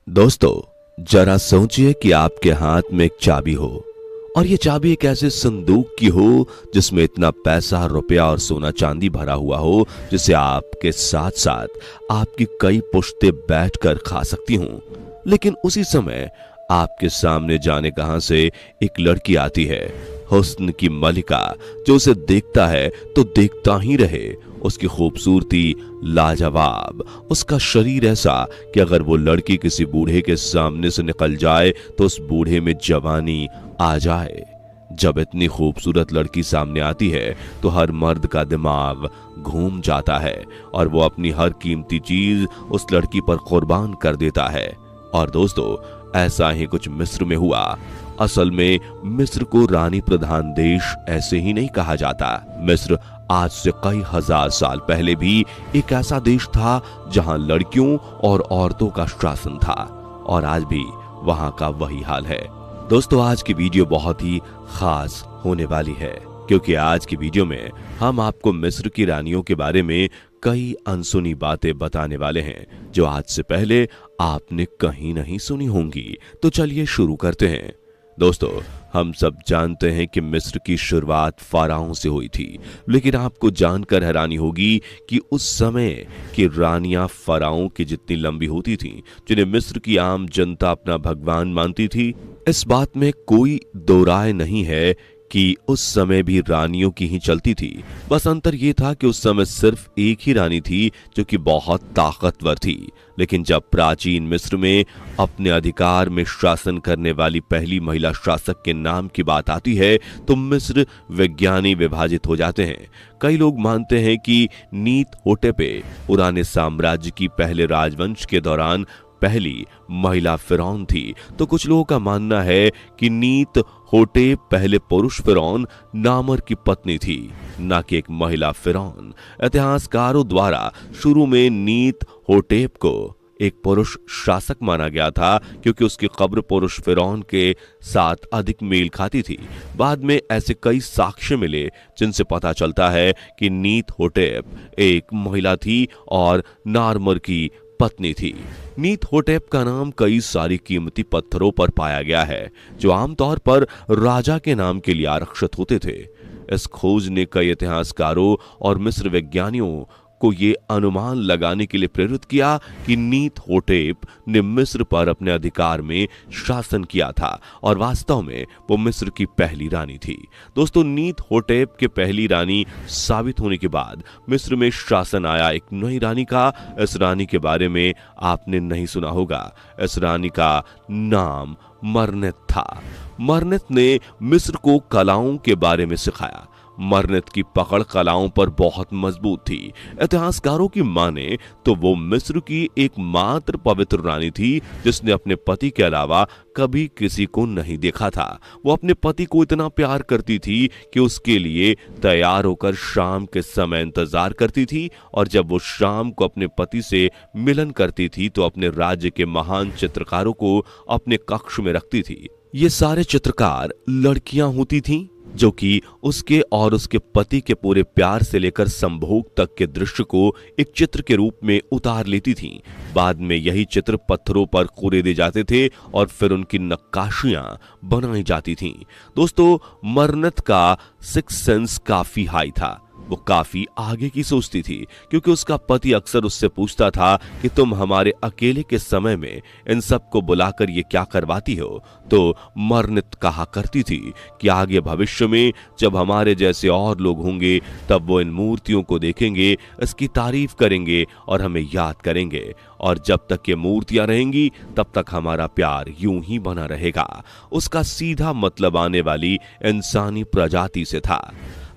दोस्तों, जरा सोचिए कि आपके हाथ में एक चाबी हो और ये चाबी एक ऐसे संदूक की हो जिसमें इतना पैसा, रुपया और सोना चांदी भरा हुआ हो जिसे आपके साथ साथ आपकी कई पुश्तें बैठकर खा सकती हों। लेकिन उसी समय आपके सामने जाने कहां से एक लड़की आती है, हुस्न की मलिका, जो उसे देखता है तो देखता ही रहे। उसकी खूबसूरती लाजवाब, उसका शरीर ऐसा कि अगर वो लड़की किसी बूढ़े के सामने से निकल जाए तो उस बूढ़े में जवानी आ जाए। जब इतनी खूबसूरत लड़की सामने आती है तो हर मर्द का दिमाग घूम जाता है और वो अपनी हर कीमती चीज उस लड़की पर कुर्बान कर देता है। और दोस्तों, ऐसा ही कुछ मिस्र में हुआ। असल में मिस्र को रानी प्रधान देश ऐसे ही नहीं कहा जाता। मिस्र आज से कई हजार साल पहले भी एक ऐसा देश था जहां लड़कियों और औरतों का शासन था और आज भी वहां का वही हाल है। दोस्तों, आज की वीडियो बहुत ही खास होने वाली है क्योंकि आज की वीडियो में हम आपको मिस्र की रानियों के बारे में कई अनसुनी बातें बताने वाले हैं जो आज से पहले आपने कहीं नहीं सुनी होंगी। तो चलिए शुरू करते हैं। दोस्तों, हम सब जानते हैं कि मिस्र की शुरुआत फाराओं से हुई थी, लेकिन आपको जानकर हैरानी होगी कि उस समय की रानियां फाराओं की जितनी लंबी होती थीं, जिन्हें मिस्र की आम जनता अपना भगवान मानती थी। इस बात में कोई दो राय नहीं है कि उस समय भी रानियों की ही चलती थी। बस अंतर यह था कि उस समय सिर्फ एक ही रानी थी जो कि बहुत ताकतवर थी। लेकिन जब प्राचीन मिस्र में अपने अधिकार में शासन करने वाली पहली महिला शासक के नाम की बात आती है तो मिस्र विज्ञानी विभाजित हो जाते हैं। कई लोग मानते हैं कि नीत होटेपे पुराने साम्राज्य की पहले राजवंश के दौरान पहली महिला फिरौन थी, तो कुछ लोगों का मानना है कि नीत होटेप पहले पुरुष फिरौन नामर की पत्नी थी, न कि एक महिला फिरौन। इतिहासकारों द्वारा शुरू में नीत होटेप को एक पुरुष शासक माना गया था क्योंकि उसकी कब्र पुरुष फिरौन के साथ अधिक मेल खाती थी। बाद में ऐसे कई साक्ष्य मिले जिनसे पता चलता है कि नीत होटेप एक महिला थी और नार्मर की पत्नी थी। नीत होटेप का नाम कई सारी कीमती पत्थरों पर पाया गया है जो आमतौर पर राजा के नाम के लिए आरक्षित होते थे। इस खोज ने कई इतिहासकारों और मिस्र वैज्ञानिकों को ये अनुमान लगाने के लिए प्रेरित किया कि नीत होटेप ने मिस्र पर अपने अधिकार में शासन किया था और वास्तव में वो मिस्र की पहली रानी थी। दोस्तों, नीत होटेप के पहली रानी साबित होने के बाद मिस्र में शासन आया एक नई रानी का। इस रानी के बारे में आपने नहीं सुना होगा। इस रानी का नाम मरनेत था। मरनेत ने मिस्र को कलाओं के बारे में सिखाया। मरनेत की पकड़ कलाओं पर बहुत मजबूत थी। इतिहासकारों की माने तो वो मिस्र की एकमात्र पवित्र रानी थी जिसने अपने पति के अलावा कभी किसी को नहीं देखा था। वो अपने पति को इतना प्यार करती थी कि उसके लिए तैयार होकर शाम के समय इंतजार करती थी और जब वो शाम को अपने पति से मिलन करती थी तो अपने राज्य के महान चित्रकारों को अपने कक्ष में रखती थी। ये सारे चित्रकार लड़कियां होती थीं जो कि उसके और उसके पति के पूरे प्यार से लेकर संभोग तक के दृश्य को एक चित्र के रूप में उतार लेती थीं। बाद में यही चित्र पत्थरों पर कोरे जाते थे और फिर उनकी नक्काशियां बनाई जाती थीं। दोस्तों, मरनेत का सिक्स सेंस काफी हाई था। वो काफी आगे की सोचती थी क्योंकि उसका पति अक्सर उससे पूछता था कि तुम हमारे अकेले के समय में इन सब को बुलाकर ये क्या करवाती हो। तो मरनेत कहा करती थी कि आगे भविष्य में जब हमारे जैसे और लोग होंगे तब वो इन मूर्तियों को देखेंगे, इसकी तारीफ करेंगे और हमें याद करेंगे और जब तक ये मूर्तियां रहेंगी तब तक हमारा प्यार यूं ही बना रहेगा। उसका सीधा मतलब आने वाली इंसानी प्रजाति से था।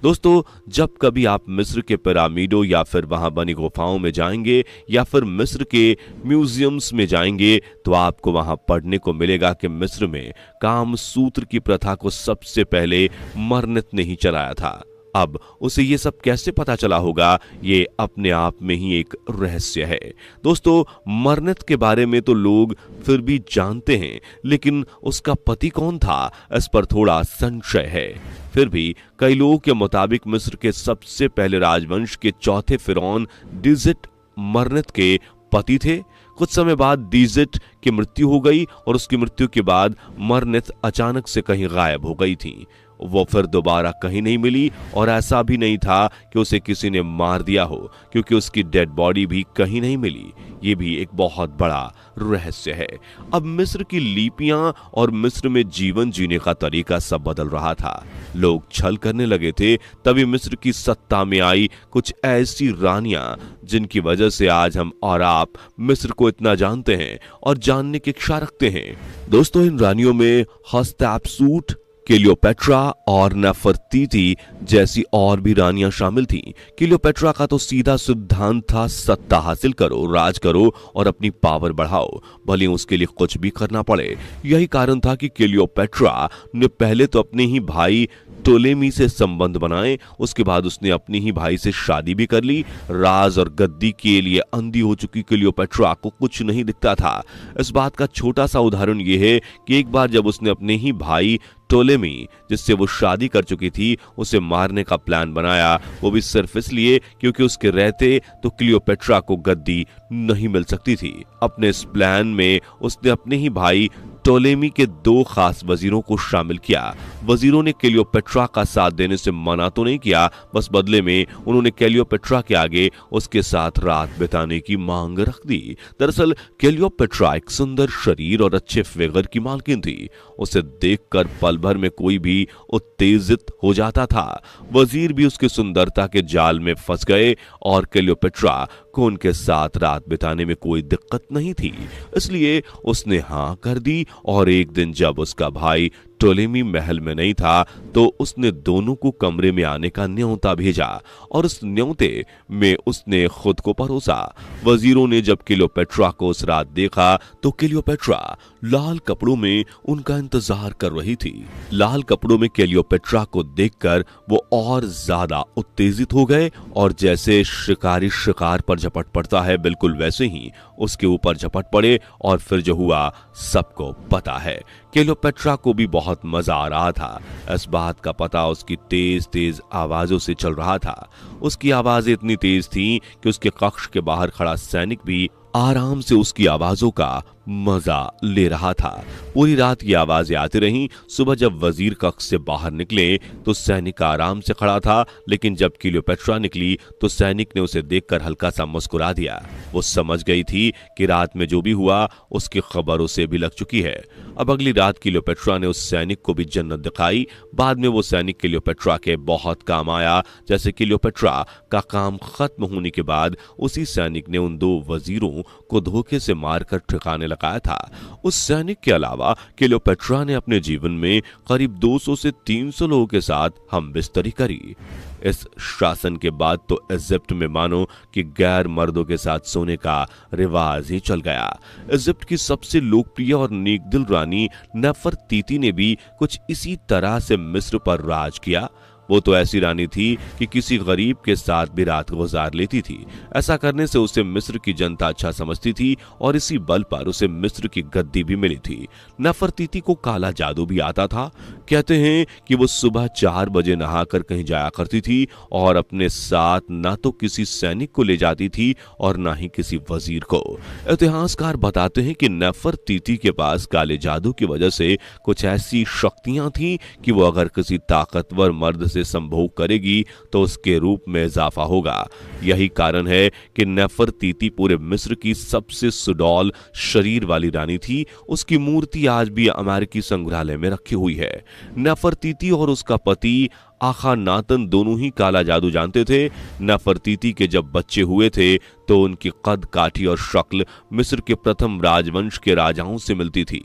दोस्तों, जब कभी आप मिस्र के पिरामिडों या फिर वहां बनी गुफाओं में जाएंगे या फिर मिस्र के म्यूजियम्स में जाएंगे तो आपको वहां पढ़ने को मिलेगा कि मिस्र में काम सूत्र की प्रथा को सबसे पहले मरनेत ने ही चलाया था। अब उसे ये सब कैसे पता चला होगा, ये अपने आप में ही एक रहस्य है। दोस्तों, मरनेत के बारे में तो लोग फिर भी जानते हैं, लेकिन उसका पति कौन था इस पर थोड़ा संशय है। फिर भी कई लोगों के मुताबिक मिस्र के सबसे पहले राजवंश के चौथे फिरौन डिजिट मरनेत के पति थे। कुछ समय बाद दीजिट की मृत्यु हो गई और उसकी मृत्यु के बाद मरनित अचानक से कहीं गायब हो गई थी। वो फिर दोबारा कहीं नहीं मिली और ऐसा भी नहीं था कि उसे किसी ने मार दिया हो, क्योंकि उसकी डेड बॉडी भी कहीं नहीं मिली। ये भी एक बहुत बड़ा रहस्य है। अब मिस्र की लिपियां और मिस्र में जीवन जीने का तरीका सब बदल रहा था। लोग छल करने लगे थे। तभी मिस्र की सत्ता में आई कुछ ऐसी रानियां जिनकी वजह से आज हम और आप मिस्र को इतना जानते हैं और जानने की इच्छा रखते हैं। दोस्तों, इन रानियों में हत्शेपसुत, क्लियोपेट्रा और नेफरतीती जैसी और भी रानियां शामिल थीं। क्लियोपेट्रा का तो सीधा सिद्धांत था, सत्ता हासिल करो, राज करो और अपनी पावर बढ़ाओ, भले उसके लिए कुछ भी करना पड़े। यही कारण था कि क्लियोपेट्रा ने पहले तो अपने ही भाई टोलेमी से संबंध बनाए, उसके बाद उसने अपने ही भाई से शादी भी कर ली। राज और गद्दी के लिए अंधी हो चुकी क्लियोपेट्रा को कुछ नहीं दिखता था। इस बात का छोटा सा उदाहरण यह है कि एक बार जब उसने अपने ही भाई टोलेमी, जिससे वो शादी कर चुकी थी, उसे मारने का प्लान बनाया, वो भी सिर्फ इसलिए क्योंकि उसके रहते तो क्लियोपेट्रा को गद्दी नहीं मिल सकती थी। अपने इस प्लान में उसने अपने ही भाई टोलेमी के 2 खास वजीरों को शामिल किया। वजीरों ने क्लियोपेट्रा का साथ देने से मना तो नहीं किया, बस बदले में उन्होंने क्लियोपेट्रा के आगे उसके साथ रात बिताने की मांग रख दी। दरअसल क्लियोपेट्रा एक सुंदर शरीर और अच्छे फिगर की मालकिन थी। उसे देखकर पल भर में कोई भी उत्तेजित हो जाता था। वजीर भी उसकी सुंदरता के जाल में फंस गए और क्लियोपेट्रा को उनके साथ रात बिताने में कोई दिक्कत नहीं थी, इसलिए उसने हां कर दी। और एक दिन जब उसका भाई टोलेमी महल में नहीं था तो उसने दोनों को कमरे में आने का न्योता भेजा और उस न्योते में उसने खुद को परोसा। वजीरों ने जब क्लियोपेट्रा को उस रात देखा तो क्लियोपेट्रा लाल कपड़ों में उनका इंतजार कर रही थी। लाल कपड़ों में क्लियोपेट्रा को देखकर वो और ज्यादा उत्तेजित हो गए और जैसे शिकारी शिकार पर झपट पड़ता है, बिल्कुल वैसे ही उसके ऊपर झपट पड़े और फिर जो हुआ सबको पता है। क्लियोपेट्रा को भी बहुत मजा आ रहा था। इस बात का पता उसकी तेज तेज आवाजों से चल रहा था। उसकी आवाजें इतनी तेज थीं कि उसके कक्ष के बाहर खड़ा सैनिक भी आराम से उसकी आवाजों का मजा ले रहा था। पूरी रात ये आवाजें आती रहीं। सुबह जब वजीर कक्ष से बाहर निकले तो सैनिक आराम से खड़ा था, लेकिन जब क्लियोपेट्रा निकली तो सैनिक ने उसे देखकर हल्का सा मुस्कुरा दिया। वो समझ गई थी कि रात में जो भी हुआ उसकी खबर उसे भी लग चुकी है। अब अगली रात क्लियोपेट्रा ने उस सैनिक को भी जन्नत दिखाई। बाद में वो सैनिक क्लियोपेट्रा के बहुत काम आया। जैसे क्लियोपेट्रा का काम खत्म होने के बाद उसी सैनिक ने उन 2 वजीरों को धोखे से मारकर ठिकाने लगाया था। उस सैनिक के अलावा क्लियोपेट्रा ने अपने जीवन में करीब 200 से 300 लोगों के साथ हमबिस्तरी करी। इस शासन के बाद तो इजिप्ट में मानो कि गैर मर्दों के साथ सोने का रिवाज ही चल गया। इजिप्ट की सबसे लोकप्रिय और नेकदिल रानी नेफरतीती ने भी कुछ इसी तरह से मिस्र पर राज किया। वो तो ऐसी रानी थी कि किसी गरीब के साथ भी रात गुजार लेती थी। ऐसा करने से उसे मिस्र की जनता अच्छा समझती थी और इसी बल पर उसे मिस्र की गद्दी भी मिली थी। नेफरतीती को काला जादू भी आता था। कहते हैं कि वो सुबह 4 बजे नहाकर कहीं जाया करती थी और अपने साथ ना तो किसी सैनिक को ले जाती थी और ना ही किसी वजीर को। इतिहासकार बताते हैं कि नेफरतीती के पास काले जादू की वजह से कुछ ऐसी शक्तियां थीं कि वो अगर किसी ताकतवर मर्द से संभोग करेगी तो उसके रूप में इजाफा होगा। यही कारण है कि नेफरतीती पूरे मिस्र की सबसे सुडौल शरीर वाली रानी थी। उसकी मूर्ति आज भी अमेरिकी संग्रहालय में रखी हुई है। नेफरतीती और उसका पति आखानातन दोनों ही काला जादू जानते थे। नेफरतीती के जब बच्चे हुए थे तो उनकी कद काठी और शक्ल मिस्र के प्रथम राजवंश के राजाओं से मिलती थी।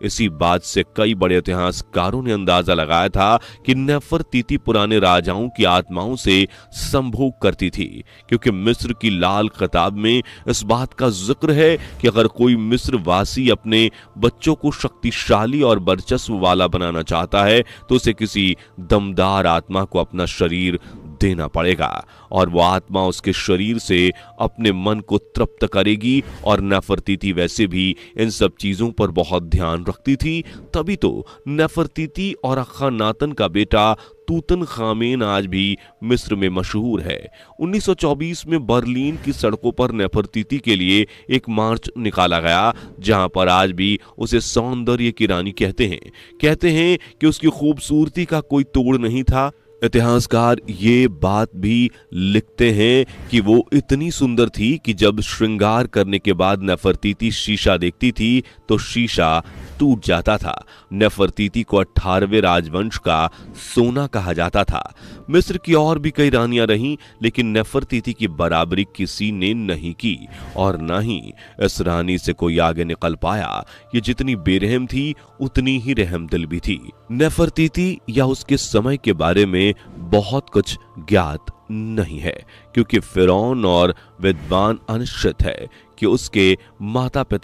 इसी बात से कई बड़े इतिहासकारों ने अंदाजा लगाया था कि नेफरतीती पुराने राजाओं की आत्माओं से संभोग करती थी, क्योंकि मिस्र की लाल किताब में इस बात का जिक्र है कि अगर कोई मिस्र वासी अपने बच्चों को शक्तिशाली और वर्चस्व वाला बनाना चाहता है तो उसे किसी दमदार आत्मा को अपना शरीर देना पड़ेगा और वो आत्मा उसके शरीर से अपने मन को तृप्त करेगी। और नेफरतीती वैसे भी इन सब चीजों पर बहुत ध्यान रखती थी, तभी तो नेफरतीती और अखनातन का बेटा तूतनखामेन आज भी मिस्र में मशहूर है। 1924 में बर्लिन की सड़कों पर नेफरतीती के लिए एक मार्च निकाला गया, जहां पर आज भी उसे सौंदर्य की रानी कहते हैं कि उसकी खूबसूरती का कोई तोड़ नहीं था। इतिहासकार ये बात भी लिखते हैं कि वो इतनी सुंदर थी कि जब श्रृंगार करने के बाद नेफरतीती शीशा देखती थी तो शीशा टूट जाता था। नेफरतीती को 18वें राजवंश का सोना कहा जाता था। मिस्र की और भी कई रानियां रहीं, लेकिन नेफरतीती की बराबरी किसी ने नहीं की और न ही इस रानी से कोई आगे निकल पाया। ये जितनी बेरहम थी उतनी ही रहमदिल भी थी। नेफरतीती या उसके समय के बारे में बहुत कुछ ज्ञात नहीं है, क्योंकि फिरौन और विद्वान अनिश्चित है कि उसके माता पिता